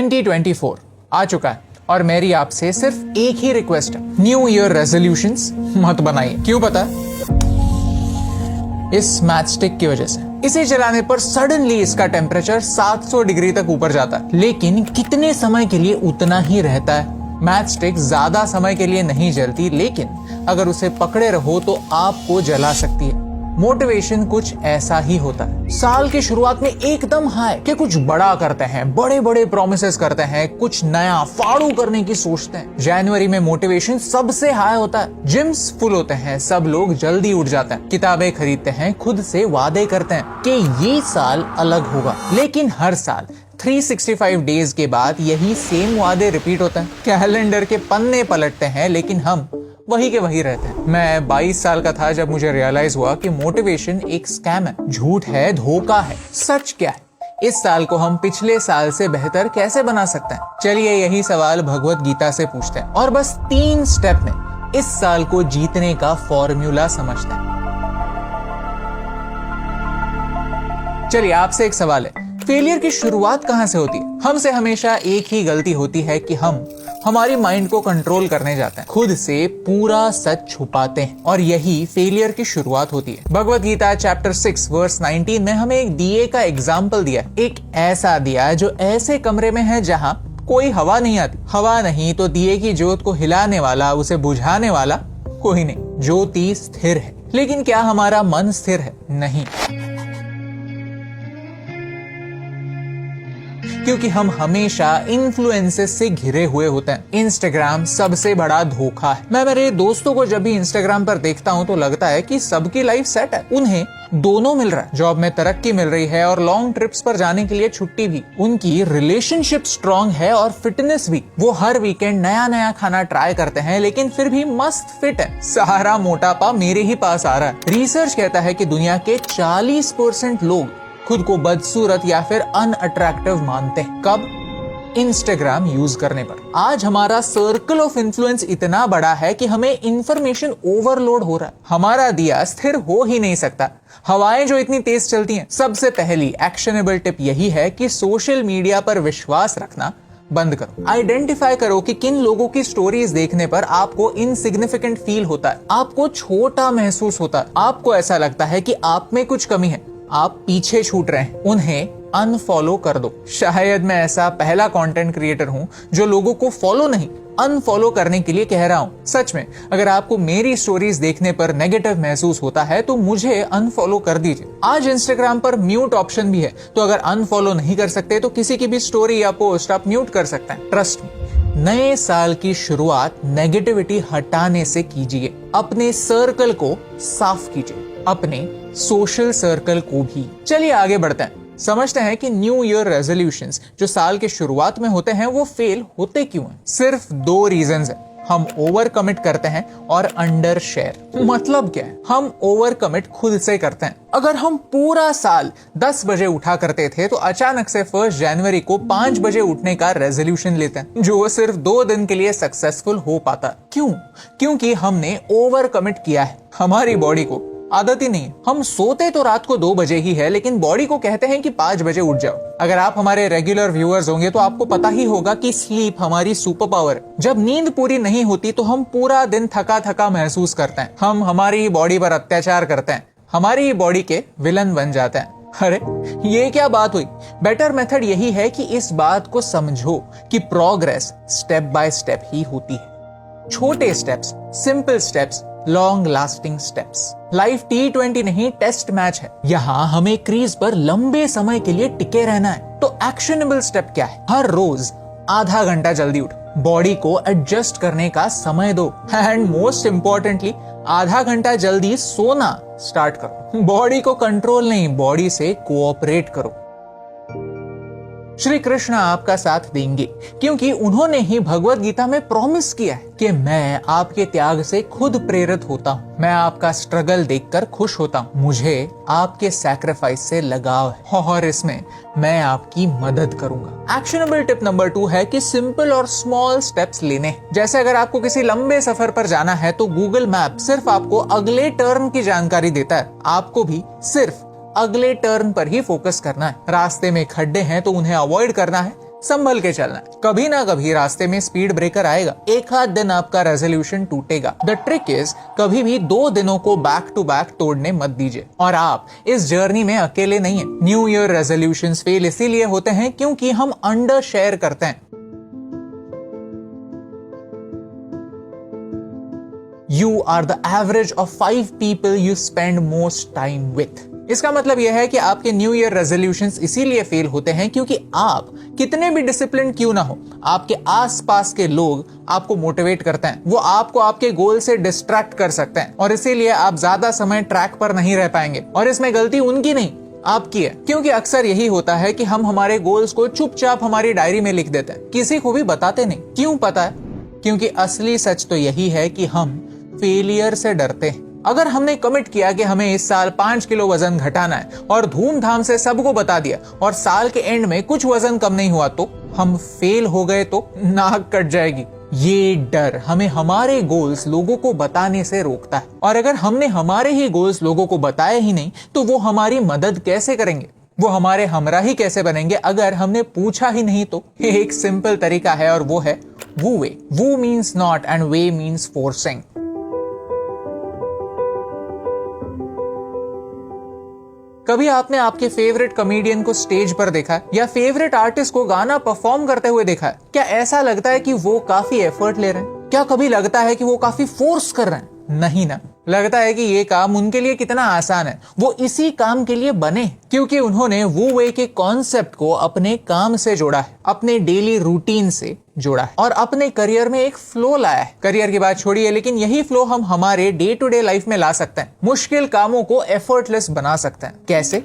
2024 आ चुका है और मेरी आपसे सिर्फ एक ही रिक्वेस्ट है, न्यू ईयर रेजोल्यूशंस मत बनाइए। क्यों पता है? इस मैच स्टिक की वजह से। इसे चलाने पर सडनली इसका टेम्परेचर 700 डिग्री तक ऊपर जाता है, लेकिन कितने समय के लिए उतना ही रहता है। मैच स्टिक ज्यादा समय के लिए नहीं जलती, लेकिन अगर उसे पकड़े रहो तो आपको जला सकती है। मोटिवेशन कुछ ऐसा ही होता है। साल की शुरुआत में एकदम हाई कि कुछ बड़ा करते हैं, बड़े बड़े प्रोमिसेस करते हैं, कुछ नया फाड़ू करने की सोचते हैं। जनवरी में मोटिवेशन सबसे हाई होता है, जिम्स फुल होते हैं, सब लोग जल्दी उठ जाते हैं, किताबें खरीदते हैं, खुद से वादे करते हैं कि ये साल अलग होगा। लेकिन हर साल 365 डेज के बाद यही सेम वादे रिपीट होते हैं। कैलेंडर के पन्ने पलटते हैं, लेकिन हम वही के वही रहते हैं। मैं 22 साल का था जब मुझे रियलाइज हुआ कि मोटिवेशन एक स्कैम है, झूठ है, धोखा है। सच क्या है? इस साल को हम पिछले साल से बेहतर कैसे बना सकते हैं? चलिए यही सवाल भगवत गीता से पूछते हैं और बस 3 स्टेप में इस साल को जीतने का फॉर्मूला समझते हैं। चलिए आपसे एक सवाल है, फेलियर की शुरुआत कहां से होती है? हमसे हमेशा एक ही गलती होती है कि हम हमारी माइंड को कंट्रोल करने जाते हैं, खुद से पूरा सच छुपाते हैं और यही फेलियर की शुरुआत होती है। भगवत गीता चैप्टर 6 वर्स 19 में हमें एक दिए का एग्जाम्पल दिया, एक ऐसा दिया जो ऐसे कमरे में है जहां कोई हवा नहीं आती। हवा नहीं तो दिए की ज्योत को हिलाने वाला, उसे बुझाने वाला कोई नहीं। ज्योति स्थिर है, लेकिन क्या हमारा मन स्थिर है? नहीं, क्योंकि हम हमेशा इन्फ्लुएंसेस से घिरे हुए होते हैं। इंस्टाग्राम सबसे बड़ा धोखा है। मैं मेरे दोस्तों को जब भी इंस्टाग्राम पर देखता हूँ तो लगता है कि सबकी लाइफ सेट है, उन्हें दोनों मिल रहा है, जॉब में तरक्की मिल रही है और लॉन्ग ट्रिप्स पर जाने के लिए छुट्टी भी। उनकी रिलेशनशिप स्ट्रांग है और फिटनेस भी। वो हर वीकेंड नया नया खाना ट्राई करते हैं, लेकिन फिर भी मस्त फिट है। सारा मोटापा मेरे ही पास आ रहा है। रिसर्च कहता है कि दुनिया के 40% लोग खुद को बदसूरत या फिर अनअट्रैक्टिव मानते हैं। कब? इंस्टाग्राम यूज करने पर। आज हमारा सर्कल ऑफ इन्फ्लुएंस इतना बड़ा है कि हमें इंफॉर्मेशन ओवरलोड हो रहा है। हमारा दिया स्थिर हो ही नहीं सकता, हवाएं जो इतनी तेज चलती हैं। सबसे पहली एक्शनेबल टिप यही है कि सोशल मीडिया पर विश्वास रखना बंद करो। आइडेंटिफाई करो कि किन लोगों की स्टोरीज देखने पर आपको इनसिग्निफिकेंट फील होता है, आपको छोटा महसूस होता है, आपको ऐसा लगता है कि आप में कुछ कमी है, आप पीछे छूट रहे हैं। उन्हें अनफॉलो कर दो। शायद मैं ऐसा पहला कंटेंट क्रिएटर हूं जो लोगों को फॉलो नहीं, अनफॉलो करने के लिए कह रहा हूं। सच में, अगर आपको मेरी स्टोरीज देखने पर नेगेटिव महसूस होता है तो मुझे अनफॉलो कर दीजिए। आज इंस्टाग्राम पर म्यूट ऑप्शन भी है, तो अगर अनफॉलो नहीं कर सकते तो किसी की भी स्टोरी या पोस्ट आप म्यूट कर सकते हैं। ट्रस्ट मी, नए साल की शुरुआत नेगेटिविटी हटाने से कीजिए। अपने सर्कल को साफ कीजिए, अपने सोशल सर्कल को भी। चलिए आगे बढ़ते हैं, समझते हैं कि न्यू ईयर रेजोल्यूशंस जो साल के शुरुआत में होते हैं वो फेल होते क्यों हैं। सिर्फ 2 रीजंस हैं, हम ओवर कमिट करते हैं और अंडर शेयर। मतलब क्या है? हम ओवर कमिट खुद से करते हैं। अगर हम पूरा साल 10 बजे उठा करते थे तो अचानक से 1 जनवरी को 5 बजे उठने का रेजोल्यूशन लेते हैं, जो सिर्फ 2 दिन के लिए सक्सेसफुल हो पाता। क्यों? क्योंकि हमने ओवर कमिट किया है। हमारी बॉडी को आदत ही नहीं। हम सोते तो रात को 2 बजे ही है, लेकिन बॉडी को कहते हैं कि 5 बजे उठ जाओ। अगर आप हमारे रेगुलर व्यूअर्स होंगे तो आपको पता ही होगा कि स्लीप हमारी सुपर पावर है। जब नींद पूरी नहीं होती तो हम पूरा दिन थका थका महसूस करते हैं। हम हमारी बॉडी पर अत्याचार करते हैं, हमारी बॉडी के विलन बन जाते हैं। अरे ये क्या बात हुई? बेटर मेथड यही है कि इस बात को समझो कि प्रोग्रेस स्टेप बाय स्टेप ही होती है। छोटे steps, simple steps, long lasting steps. Life T20 नहीं, टेस्ट मैच है। यहाँ हमें क्रीज पर लंबे समय के लिए टिके रहना है। तो एक्शनेबल स्टेप क्या है? हर रोज आधा घंटा जल्दी उठ, बॉडी को एडजस्ट करने का समय दो, एंड मोस्ट इंपॉर्टेंटली आधा घंटा जल्दी सोना स्टार्ट करो। बॉडी को कंट्रोल नहीं, बॉडी से कोऑपरेट करो। श्री कृष्ण आपका साथ देंगे, क्योंकि उन्होंने ही भगवत गीता में प्रॉमिस किया है कि मैं आपके त्याग से खुद प्रेरित होता हूँ, मैं आपका स्ट्रगल देखकर खुश होता हूँ, मुझे आपके सैक्रिफाइस से लगाव है और इसमें मैं आपकी मदद करूंगा। एक्शनेबल टिप नंबर 2 है कि सिंपल और स्मॉल स्टेप्स लेने। जैसे अगर आपको किसी लंबे सफर पर जाना है तो गूगल मैप सिर्फ आपको अगले टर्न की जानकारी देता है, आपको भी सिर्फ अगले टर्न पर ही फोकस करना है। रास्ते में खड्डे हैं तो उन्हें अवॉइड करना है, संभल के चलना है। कभी ना कभी रास्ते में स्पीड ब्रेकर आएगा, एक आध दिन आपका रेजोल्यूशन टूटेगा। द ट्रिक इज कभी भी 2 दिनों को बैक टू बैक तोड़ने मत दीजिए। और आप इस जर्नी में अकेले नहीं है। न्यू ईयर रेजोल्यूशंस फेल इसीलिए होते हैं क्योंकि हम अंडर शेयर करते हैं। You are the average of 5 people you spend most time with. इसका मतलब यह है कि आपके न्यू ईयर रेजोल्यूशंस इसीलिए फेल होते हैं क्योंकि आप कितने भी डिसिप्लिन क्यों ना हो, आपके आसपास के लोग आपको मोटिवेट करते हैं। वो आपको आपके गोल से डिस्ट्रैक्ट कर सकते हैं और इसीलिए आप ज्यादा समय ट्रैक पर नहीं रह पाएंगे। और इसमें गलती उनकी नहीं, आपकी है। क्योंकि अक्सर यही होता है कि हम हमारे गोल्स को चुपचाप हमारी डायरी में लिख देते हैं, किसी को भी बताते नहीं। क्यों पता है? क्योंकि असली सच तो यही है कि हम फेलियर से डरते हैं। अगर हमने कमिट किया कि हमें इस साल 5 किलो वजन घटाना है और धूमधाम से सबको बता दिया और साल के एंड में कुछ वजन कम नहीं हुआ तो हम फेल हो गए तो नाक कट जाएगी। ये डर हमें हमारे गोल्स लोगों को बताने से रोकता है। और अगर हमने हमारे ही गोल्स लोगों को बताए ही नहीं तो वो हमारी मदद कैसे करेंगे, वो हमारे हमराही कैसे बनेंगे अगर हमने पूछा ही नहीं तो? एक सिंपल तरीका है और वो है wu wei. Wu means not and wei means forcing. कभी आपने आपके फेवरेट कॉमेडियन को स्टेज पर देखा है या फेवरेट आर्टिस्ट को गाना परफॉर्म करते हुए देखा है? क्या ऐसा लगता है कि वो काफी एफर्ट ले रहे हैं? क्या कभी लगता है कि वो काफी फोर्स कर रहे हैं? नहीं ना। लगता है कि ये काम उनके लिए कितना आसान है। वो इसी काम के लिए बने क्योंकि उन्होंने वू वे के कॉन्सेप्ट को अपने काम से जोड़ा है, अपने डेली रूटीन से जोड़ा है और अपने करियर में एक फ्लो लाया है। करियर की बात छोड़िए, लेकिन यही फ्लो हम हमारे डे टू डे लाइफ में ला सकते हैं। मुश्किल कामों को एफर्टलेस बना सकते हैं। कैसे?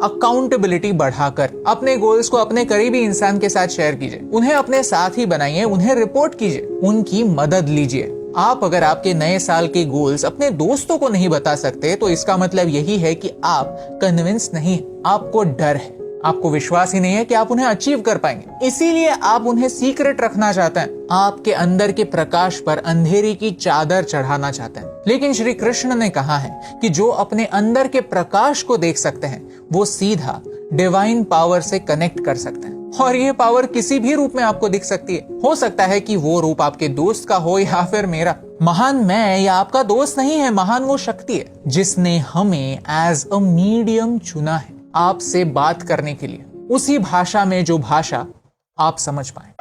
अकाउंटेबिलिटी बढ़ाकर। अपने गोल्स को अपने करीबी इंसान के साथ शेयर कीजिए, उन्हें अपने साथ ही बनाइए, उन्हें रिपोर्ट कीजिए, उनकी मदद लीजिए। आप अगर आपके नए साल के गोल्स अपने दोस्तों को नहीं बता सकते तो इसका मतलब यही है कि आप कन्विंस नहीं, आपको डर है, आपको विश्वास ही नहीं है कि आप उन्हें अचीव कर पाएंगे। इसीलिए आप उन्हें सीक्रेट रखना चाहते हैं, आपके अंदर के प्रकाश पर अंधेरे की चादर चढ़ाना चाहते हैं। लेकिन श्री कृष्ण ने कहा है कि जो अपने अंदर के प्रकाश को देख सकते हैं वो सीधा डिवाइन पावर से कनेक्ट कर सकते हैं। और ये पावर किसी भी रूप में आपको दिख सकती है। हो सकता है कि वो रूप आपके दोस्त का हो या फिर मेरा। महान मैं या आपका दोस्त नहीं है, महान वो शक्ति है जिसने हमें एज अ मीडियम चुना है आपसे बात करने के लिए, उसी भाषा में जो भाषा आप समझ पाए।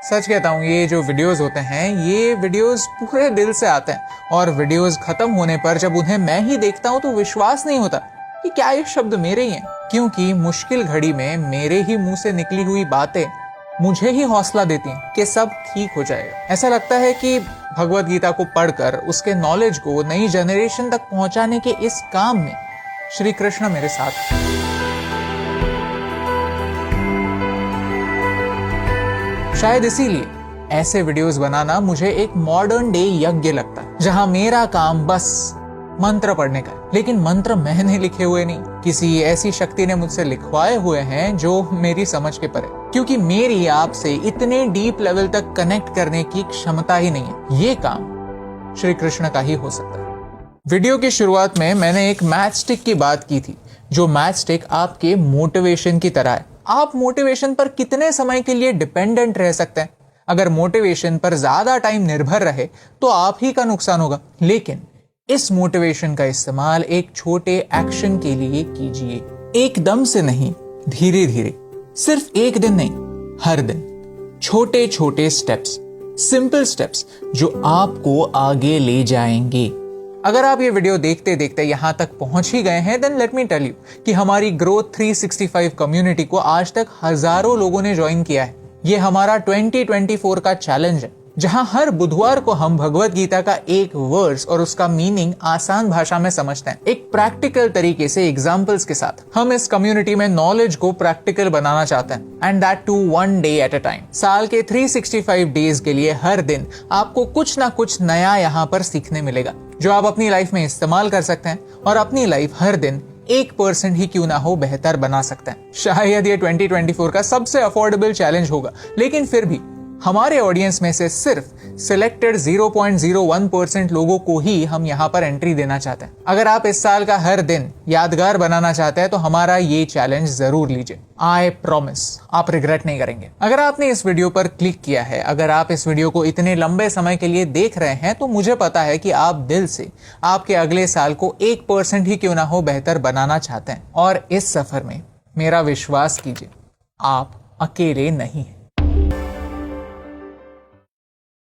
सच कहता हूँ, ये जो वीडियोस होते हैं ये वीडियोस पूरे दिल से आते हैं और वीडियोस खत्म होने पर जब उन्हें मैं ही देखता हूँ तो विश्वास नहीं होता कि क्या ये शब्द मेरे ही हैं। क्योंकि मुश्किल घड़ी में मेरे ही मुंह से निकली हुई बातें मुझे ही हौसला देती हैं कि सब ठीक हो जाएगा। ऐसा लगता है कि भगवत गीता को पढ़कर उसके नॉलेज को नई जनरेशन तक पहुंचाने के इस काम में श्री कृष्ण मेरे साथ हैं। शायद इसीलिए ऐसे वीडियोस बनाना मुझे एक मॉडर्न डे यज्ञ लगता है, जहां मेरा काम बस मंत्र पढ़ने का। लेकिन मंत्र मैंने लिखे हुए नहीं, किसी ऐसी शक्ति ने मुझसे लिखवाए हुए हैं जो मेरी समझ के परे। क्योंकि मेरी आपसे इतने डीप लेवल तक कनेक्ट करने की क्षमता ही नहीं है। ये काम श्री कृष्ण का ही हो सकता है। वीडियो की शुरुआत में मैंने एक मैच स्टिक की बात की थी, जो मैच स्टिक आपके मोटिवेशन की तरह है। आप मोटिवेशन पर कितने समय के लिए डिपेंडेंट रह सकते हैं? अगर मोटिवेशन पर ज्यादा टाइम निर्भर रहे तो आप ही का नुकसान होगा। लेकिन इस मोटिवेशन का इस्तेमाल एक छोटे एक्शन के लिए कीजिए। एकदम से नहीं, धीरे धीरे, सिर्फ एक दिन नहीं, हर दिन छोटे छोटे स्टेप्स, सिंपल स्टेप्स जो आपको आगे ले जाएंगे। अगर आप ये वीडियो देखते देखते यहां तक पहुंच ही गए हैं, then let me tell you कि हमारी ग्रोथ 365 कम्युनिटी को आज तक हजारों लोगों ने ज्वाइन किया है। ये हमारा 2024 का चैलेंज है, जहां हर बुधवार को हम भगवत गीता का एक वर्स और उसका मीनिंग आसान भाषा में समझते हैं, एक प्रैक्टिकल तरीके से एग्जांपल्स के साथ। हम इस कम्युनिटी में नॉलेज को प्रैक्टिकल बनाना चाहते हैं, and that too 1 day at a time. साल के 365 डेज के लिए हर दिन आपको कुछ ना कुछ नया यहाँ पर सीखने मिलेगा, जो आप अपनी लाइफ में इस्तेमाल कर सकते हैं और अपनी लाइफ हर दिन 1% ही क्यों ना हो बेहतर बना सकते हैं। शायद ये 2024 का सबसे अफोर्डेबल चैलेंज होगा, लेकिन फिर भी हमारे ऑडियंस में से सिर्फ सिलेक्टेड 0.01% लोगों को ही हम यहाँ पर एंट्री देना चाहते हैं। अगर आप इस साल का हर दिन यादगार बनाना चाहते हैं तो हमारा ये चैलेंज जरूर लीजिए। आई प्रॉमिस आप रिग्रेट नहीं करेंगे। अगर आपने इस वीडियो पर क्लिक किया है, अगर आप इस वीडियो को इतने लंबे समय के लिए देख रहे हैं, तो मुझे पता है कि आप दिल से आपके अगले साल को 1% ही क्यों ना हो बेहतर बनाना चाहते हैं। और इस सफर में मेरा विश्वास कीजिए, आप अकेले नहीं हैं।